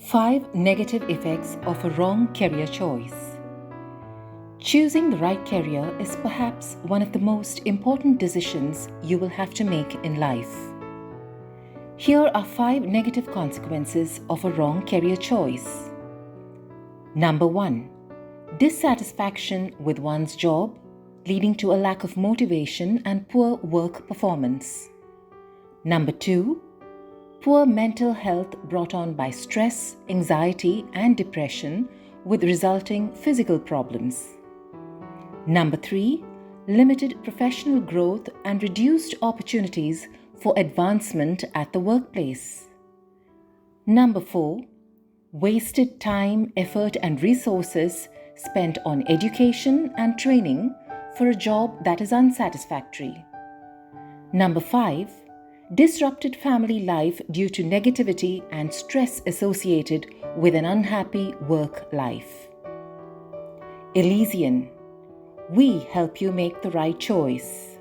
5 negative effects of a wrong career choice. Choosing the right career is perhaps one of the most important decisions you will have to make in life. Here are 5 negative consequences of a wrong career choice. Number 1. Dissatisfaction with one's job, leading to a lack of motivation and poor work performance. Number 2. Poor mental health brought on by stress, anxiety, and depression with resulting physical problems. Number 3. Limited professional growth and reduced opportunities for advancement at the workplace. Number 4. Wasted time, effort, and resources spent on education and training for a job that is unsatisfactory. Number 5. Disrupted family life due to negativity and stress associated with an unhappy work life. Elysian. We help you make the right choice.